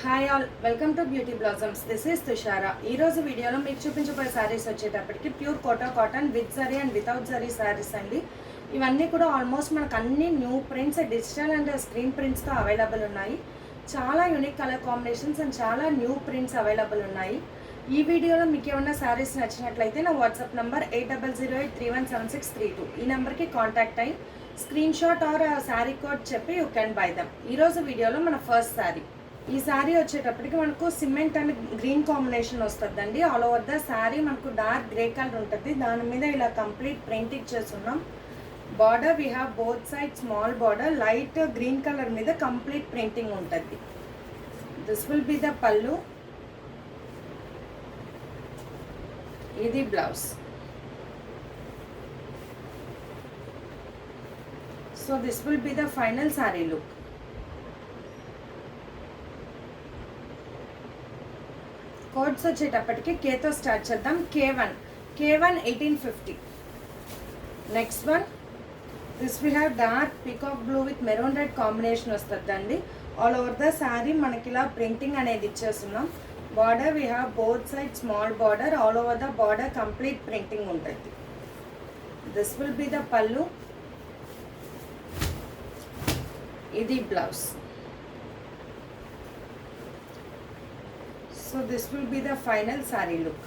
Hi all, welcome to beauty blossoms. This is Tushara. ఈరోజు వీడియోలో మీకు చూపించబోయే శారీస్ వచ్చేటప్పటికి pure Kota cotton with zari and without zari saris అండి. ఇవన్నీ కూడా ఆల్మోస్ట్ మనకు అన్ని new prints, digital and screen ప్రింట్స్తో అవైలబుల్ ఉన్నాయి. చాలా యూనిక్ కలర్ కాంబినేషన్స్ అండ్ చాలా న్యూ ప్రింట్స్ అవైలబుల్ ఉన్నాయి. ఈ వీడియోలో మీకు ఏమన్నా శారీస్ నచ్చినట్లయితే నా వాట్సాప్ నంబర్ 8008317632 ఈ నెంబర్కి కాంటాక్ట్ అయ్యి screen shot or sari code చెప్పి యూ కెన్ బై దమ్. ఈరోజు వీడియోలో మన ఫస్ట్ శారీ. ఈ శారీ వచ్చేటప్పటికి మనకు సిమెంట్ అండ్ గ్రీన్ కాంబినేషన్ వస్తుందండి. ఆల్ ఓవర్ ద శారీ మనకు డార్క్ గ్రే కలర్ ఉంటుంది. దాని మీద ఇలా కంప్లీట్ ప్రింట్ ఇచ్చేస్తున్నాం. Border we have both side small border, light green colour మీద కంప్లీట్ ప్రింటింగ్ ఉంటుంది. This will be the pallu. ఇది blouse. So this will be the final sari look. Codes వచ్చేటప్పటికి కేతో స్టార్ట్ చేద్దాం. K1 1850. Next one, this we have dark peacock blue with maroon red combination వస్తుందండి. All over the sari మనకి ఇలా printing అనేది ఇచ్చేస్తున్నాం. Border we have both side small border, all over the border complete printing ఉంటుంది. This will be the pallu. ఇది blouse. So this will be the final saree look.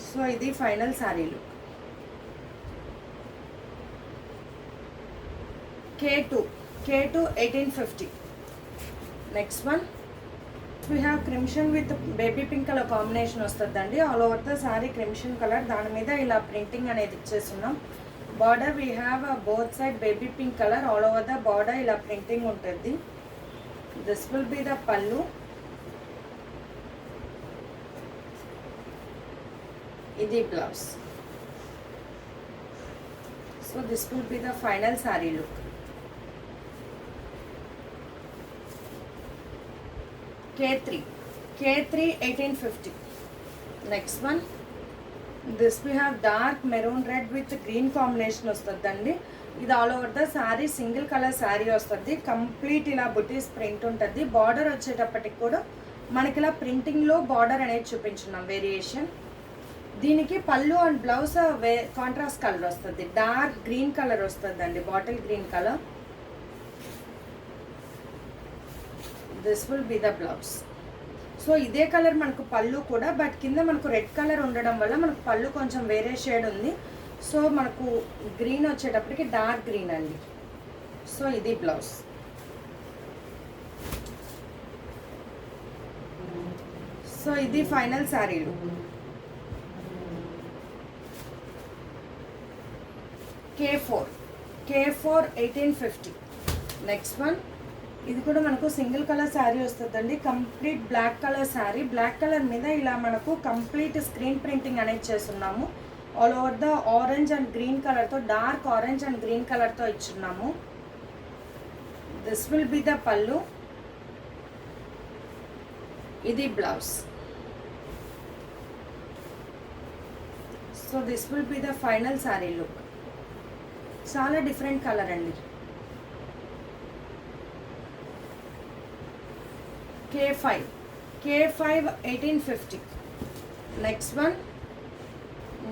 So ఇది final saree look. K2 1850. Next one, we have crimson with baby pink color combination వస్తుందండి. All over the saree crimson color, దాని మీద ఇలా printing అనేది ఇచ్చేస్తున్నాం. Border we have both side baby pink color, all over the border ఇలా printing ఉంటుంది. This will be the pallu. Idi blouse. So this will be the final saree look. K3 1850. Next one, this we have dark maroon red with green combination వస్తుందండి. ఇది all over the sari single colour sari వస్తుంది. Complete ఇలా బుటీస్ print ఉంటుంది. Border వచ్చేటప్పటికి కూడా మనకి ఇలా ప్రింటింగ్లో border అనేది చూపించున్నాం వేరియేషన్. దీనికి పళ్ళు అండ్ బ్లౌజ్ కాంట్రాస్ట్ కలర్ వస్తుంది. డార్క్ గ్రీన్ కలర్ వస్తుంది అండి, bottle green colour. This will be the blouse. So ఇదే కలర్ మనకు పళ్ళు కూడా, బట్ కింద మనకు రెడ్ కలర్ ఉండడం వల్ల మనకు పళ్ళు కొంచెం వేరే షేడ్ ఉంది. సో మనకు గ్రీన్ వచ్చేటప్పటికి డార్క్ గ్రీన్ అండి. సో ఇది బ్లౌజ్. సో ఇది ఫైనల్ శారీలు. K4 1850. నెక్స్ట్ వన్, ఇది కూడా మనకు సింగిల్ కలర్ శారీ వస్తుందండి. Complete black colour sari. Black colour మీద ఇలా మనకు కంప్లీట్ స్క్రీన్ ప్రింటింగ్ అనేది చేస్తున్నాము. All over the orange and green కలర్తో, డార్క్ ఆరెంజ్ అండ్ గ్రీన్ కలర్తో ఇచ్చున్నాము. This will be the pallu. ఇది blouse. So this will be the final sari look. చాలా డిఫరెంట్ కలర్ అండి. K5 1850. Next one,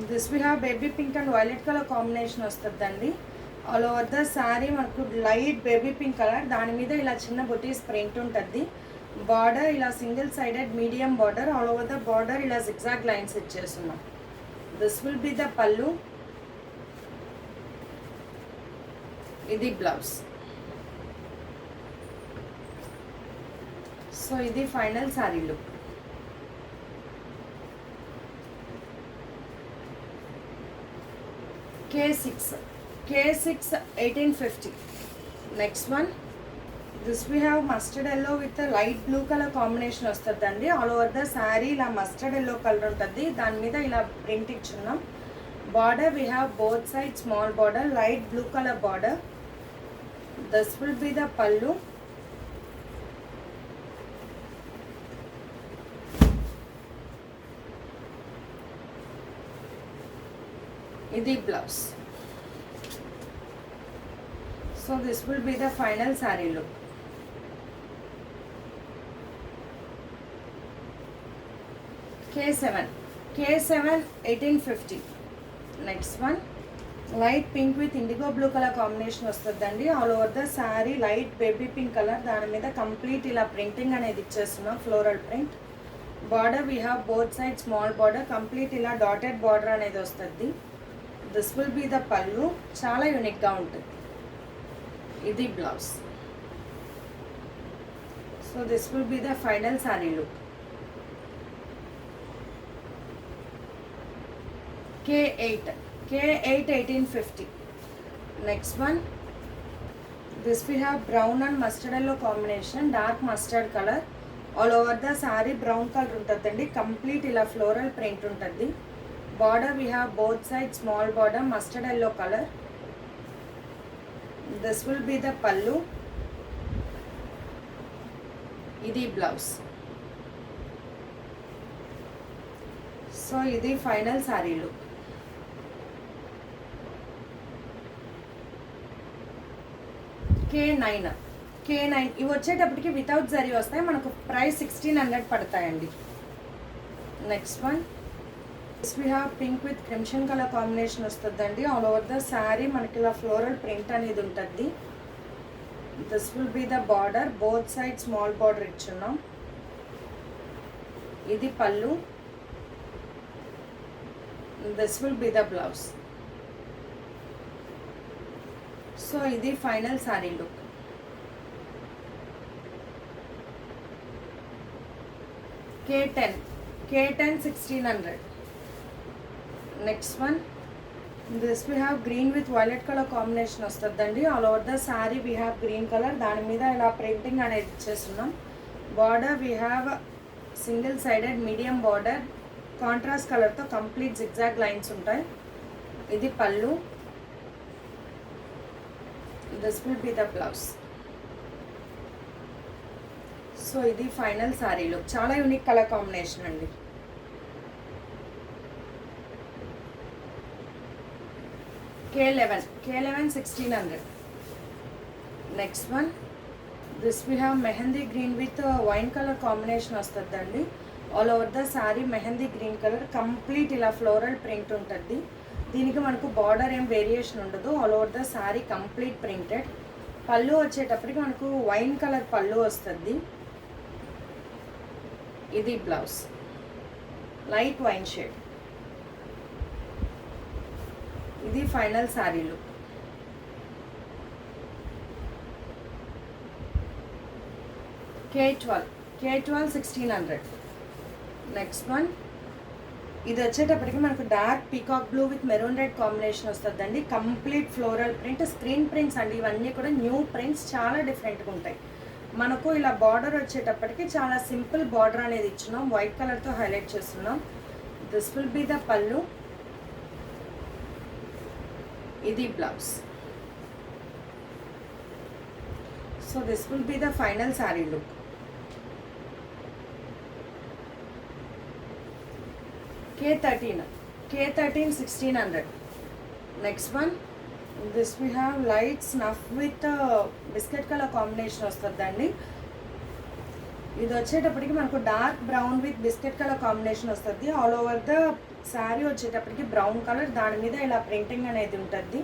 this we have baby pink and violet colour combination వస్తుందండి. All over the sari మనకు light baby pink colour, దాని మీద ఇలా చిన్న బుటీస్ print ఉంటుంది. బార్డర్ ఇలా single sided medium border, all over the border ఇలా జిగ్జాగ్ లైన్స్ ఇచ్చేస్తున్నాం. This will be the pallu. ఇది బ్లౌజ్. సో ఇది final sari look. K6 1850. Next one, this we have mustard yellow with light blue colour combination వస్తుందండి. All over the sari ఇలా mustard yellow colour ఉంటుంది. దాని మీద ఇలా ప్రింట్ ఇచ్చున్నాం. Border we have both side small border, light blue colour border. This will be the pallu. ఇది blouse. So this will be the final sari look. K7 1850. Next one light pink with indigo blue colour combination వస్తుందండి. All over the sari light baby pink colour, దాని మీద complete ఇలా printing అనేది ఇచ్చేస్తున్నాం, floral print. Border we have both side small border, complete ఇలా dotted border అనేది వస్తుంది. This will be the పళ్ళు, చాలా యూనిక్గా ఉంటుంది. ఇది blouse. So this will be the final sari look. K8 1850. Next one, this we have brown and mustard yellow combination, dark mustard color. All over the saree brown color untadandi, complete ila floral print untadi. Border we have both sides small border, mustard yellow color. This will be the pallu. Idi blouse. So idi final saree look. K9 ఇవి వచ్చేటప్పటికి without zari వస్తాయి, మనకు price 1600 పడతాయండి. Next one we have pink with crimson colour combination వస్తుందండి. All over the sari మనకి ఇలా floral print అనేది ఉంటుంది. This will be the border, both side small border ఇచ్చున్నాం. ఇది పళ్ళు. This will be the blouse. So ఇది final sari look. K10 1600. Next one this we have green with violet colour combination వస్తుందండి. All over the sari we have green colour, దాని మీద ఇలా printing అనేది ఇచ్చేస్తున్నాం. Border we have single sided medium border, contrast కలర్తో complete zigzag lines ఉంటాయి. ఇది పళ్ళు. This will be the blouse. So ఇది ఫైనల్ శారీ లుక్, చాలా యూనిక్ కలర్ కాంబినేషన్ అండి. K11 1600. Next one this we have mehndi green with wine colour combination వస్తుందండి. All over the sari mehndi green colour, complete ఇలా floral print ఉంటుంది. దీనికి మనకు బార్డర్ ఏం variation ఉండదు, all over the sari complete printed. పళ్ళు వచ్చేటప్పటికి మనకు వైన్ కలర్ పళ్ళు వస్తుంది. ఇది బ్లౌజ్, లైట్ వైన్ షేడ్. ఇది final sari look. K12 1600. Next one ఇది వచ్చేటప్పటికి మనకు dark peacock blue with maroon red combination వస్తుందండి. Complete floral print, screen prints అండి, ఇవన్నీ కూడా న్యూ ప్రింట్స్, చాలా డిఫరెంట్గా ఉంటాయి. మనకు ఇలా బార్డర్ వచ్చేటప్పటికి చాలా సింపుల్ బార్డర్ అనేది ఇచ్చున్నాం, వైట్ కలర్తో హైలైట్ చేస్తున్నాం. This will be the pallu. ఇది blouse. So this will be the final sari look. K13 1600. Next one this we have light snuff with biscuit colour combination వస్తుందండి. ఇది వచ్చేటప్పటికి మనకు dark brown with biscuit colour combination వస్తుంది. All over the sari వచ్చేటప్పటికి brown colour, దాని మీద ఇలా printing అనేది ఉంటుంది.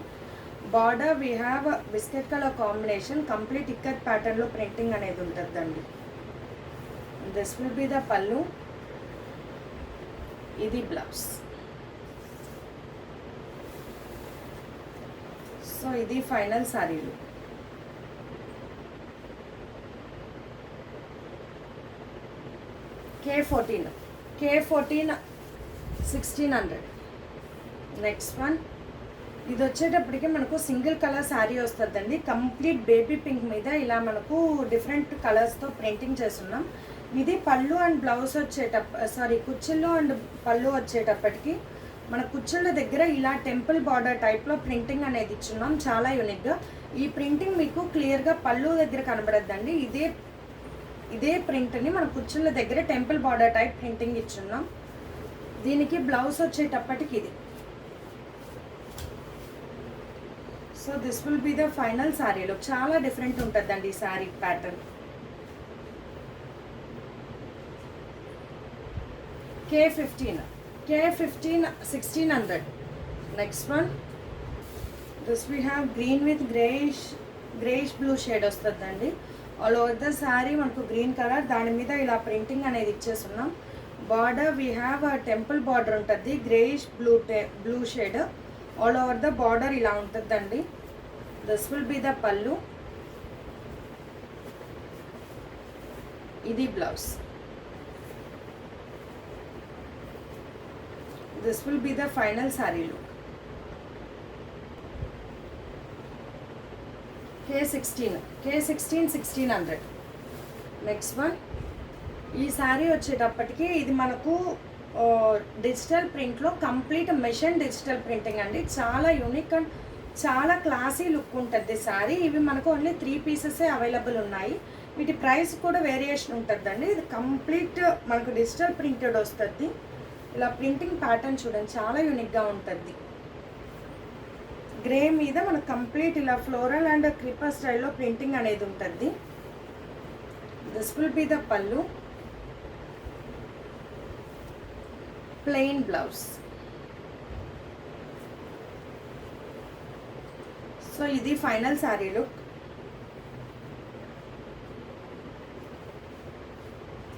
Border we have biscuit colour combination, complete ikat ప్యాటర్న్లో ప్రింటింగ్ అనేది ఉంటుందండి. This will be the pallu. ఇది బ్లౌజ్. సో ఇది final sari look. K14 1600. Next one ఇది వచ్చేటప్పటికి మనకు సింగిల్ కలర్ శారీ వస్తుందండి. కంప్లీట్ బేబీ పింక్ మీద ఇలా మనకు డిఫరెంట్ కలర్స్తో ప్రింటింగ్ చేస్తున్నాం. ఇది పళ్ళు అండ్ బ్లౌజ్ కుచ్చిళ్ళు అండ్ పళ్ళు వచ్చేటప్పటికి మన కుచ్చిళ్ళ దగ్గర ఇలా టెంపుల్ బార్డర్ టైప్లో ప్రింటింగ్ అనేది ఇచ్చున్నాం, చాలా యూనిక్గా. ఈ ప్రింటింగ్ మీకు క్లియర్గా పళ్ళు దగ్గర కనబడద్దండి. ఇదే ప్రింట్ని మన కుచ్చిళ్ళ దగ్గర టెంపుల్ బార్డర్ టైప్ ప్రింటింగ్ ఇచ్చున్నాం. దీనికి బ్లౌజ్ వచ్చేటప్పటికి ఇది. So this will be the final sari look. చాలా డిఫరెంట్ ఉంటుందండి ఈ sari pattern. K15 1600. Next one this we have green with greyish blue shade వస్తుందండి. ఆల్ ఓవర్ ద శారీ మనకు గ్రీన్ కలర్, దాని మీద ఇలా ప్రింటింగ్ అనేది ఇచ్చేస్తున్నాం. Border we have temple border ఉంటుంది, greyish blue shade. All over the border ఇలా ఉంటుందండి. This will be the pallu. ఇది blouse. This will be the final sari look. K16 1600. Next one ఈ శారీ వచ్చేటప్పటికి ఇది మనకు డిజిటల్ ప్రింట్లో కంప్లీట్ మెషిన్ డిజిటల్ ప్రింటింగ్ అండి. చాలా యూనిక్ అండ్ చాలా క్లాసీ లుక్ ఉంటుంది శారీ. ఇవి మనకు ఓన్లీ 3 పీసెసే అవైలబుల్ ఉన్నాయి. వీటి ప్రైస్ కూడా వేరియేషన్ ఉంటుందండి. ఇది కంప్లీట్ మనకు డిజిటల్ ప్రింటెడ్ వస్తుంది. ఇలా ప్రింటింగ్ ప్యాటర్న్ చూడండి, చాలా యూనిక్గా ఉంటుంది. గ్రే మీద మనకు కంప్లీట్ ఇలా ఫ్లోరల్ అండ్ క్రిపర్ స్టైల్లో ప్రింటింగ్ అనేది ఉంటుంది. దిస్ విల్ బి ద పళ్ళు. Plain blouse. సో ఇది ఫైనల్ శారీ లుక్.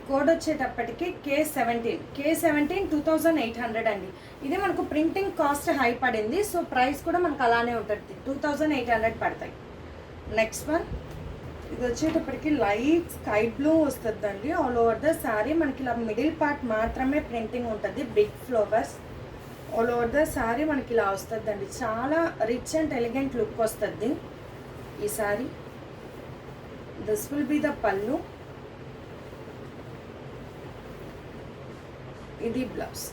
కోడ్ వచ్చేటప్పటికి K17 2800 అండి. ఇది మనకు ప్రింటింగ్ కాస్ట్ హై పడింది, సో ప్రైస్ కూడా మనకు అలానే ఉంటుంది, 2800 పడతాయి. నెక్స్ట్ వన్ ఇది వచ్చేటప్పటికి లైట్ స్కై బ్లూ వస్తుందండి. ఆల్ ఓవర్ ద శారీ మనకి ఇలా మిడిల్ పార్ట్ మాత్రమే ప్రింటింగ్ ఉంటుంది, big flowers. All over the sari మనకి ఇలా వస్తుందండి. చాలా రిచ్ అండ్ ఎలిగెంట్ లుక్ వస్తుంది ఈ sari. This will be the pallu. ఇది బ్లౌజ్.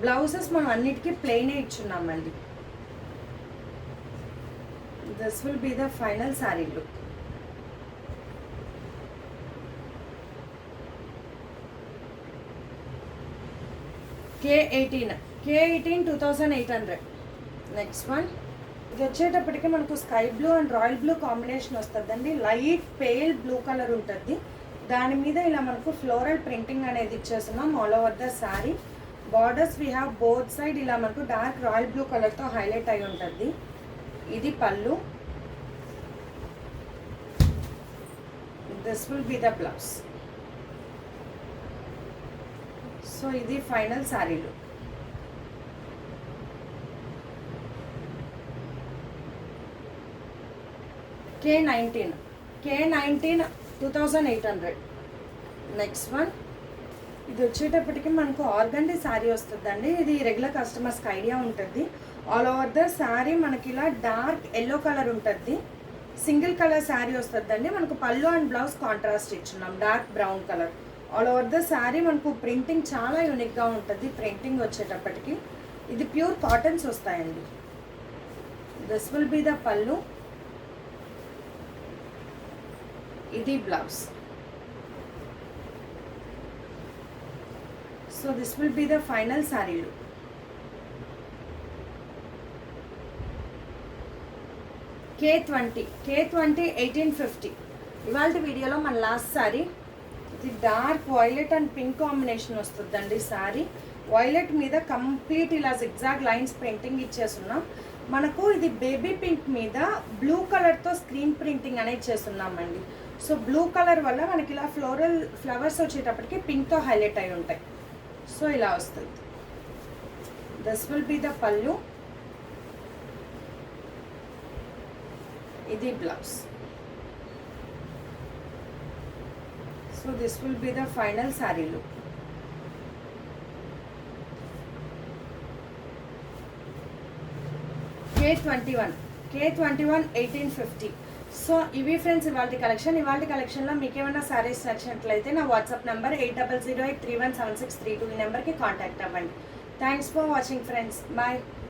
బ్లౌజెస్ మనం అన్నిటికీ ప్లెయినే ఇచ్చున్నామండి. This will be the final sari look. K18 2800. Next one ఇది వచ్చేటప్పటికి మనకు sky blue and royal blue combination వస్తుందండి. లైట్ పేల్ బ్లూ కలర్ ఉంటుంది, దాని మీద ఇలా మనకు ఫ్లోరల్ ప్రింటింగ్ అనేది ఇచ్చేస్తున్నాం all over the sari. Borders we have both side ఇలా మనకు డార్క్ రాయల్ బ్లూ కలర్తో హైలైట్ అయి ఉంటుంది. ఇది పళ్ళు. This will be the blouse. So ఇది ఫైనల్ శారీలు. K19 2800. నెక్స్ట్ వన్ ఇది వచ్చేటప్పటికి మనకు ఆర్గండి శారీ వస్తుందండి. ఇది రెగ్యులర్ కస్టమర్స్కి ఐడియా ఉంటుంది. ఆల్ ఓవర్ ద శారీ మనకి ఇలా డార్క్ ఎల్లో కలర్ ఉంటుంది, సింగిల్ కలర్ శారీ వస్తుందండి. మనకు పళ్ళు అండ్ బ్లౌజ్ కాంట్రాస్ట్ ఇచ్చున్నాం dark brown colour. All over the sari మనకు ప్రింటింగ్ చాలా యూనిక్గా ఉంటుంది. ప్రింటింగ్ వచ్చేటప్పటికి ఇది ప్యూర్ కాటన్స్ వస్తాయండి. This will be the pallu. ఇది blouse. So this will be the final sari look. K20 1850. ఇవాళ వీడియోలో మన లాస్ట్ శారీ ఇది dark violet and pink combination వస్తుందండి. శారీ వైలెట్ మీద కంప్లీట్ ఇలా జిగ్జాగ్ లైన్స్ ప్రింటింగ్ ఇచ్చేస్తున్నాం. మనకు ఇది బేబీ పింక్ మీద బ్లూ కలర్తో స్క్రీన్ ప్రింటింగ్ అనేది చేస్తున్నామండి. సో బ్లూ కలర్ వల్ల మనకి ఇలా ఫ్లోరల్ ఫ్లవర్స్ వచ్చేటప్పటికి పింక్తో హైలైట్ అయి ఉంటాయి. సో ఇలా వస్తుంది. This will be the pallu. ఇది blouse. So this will be the final sari look. K21 1850. So ఇవి ఫ్రెండ్స్ ఇవాళ కలెక్షన్లో మీకు ఏమైనా శారీస్ నచ్చినట్లయితే నా వాట్సాప్ నెంబర్ 8008317632 ఈ నెంబర్కి కాంటాక్ట్ అవ్వండి. Thanks for watching friends. Bye.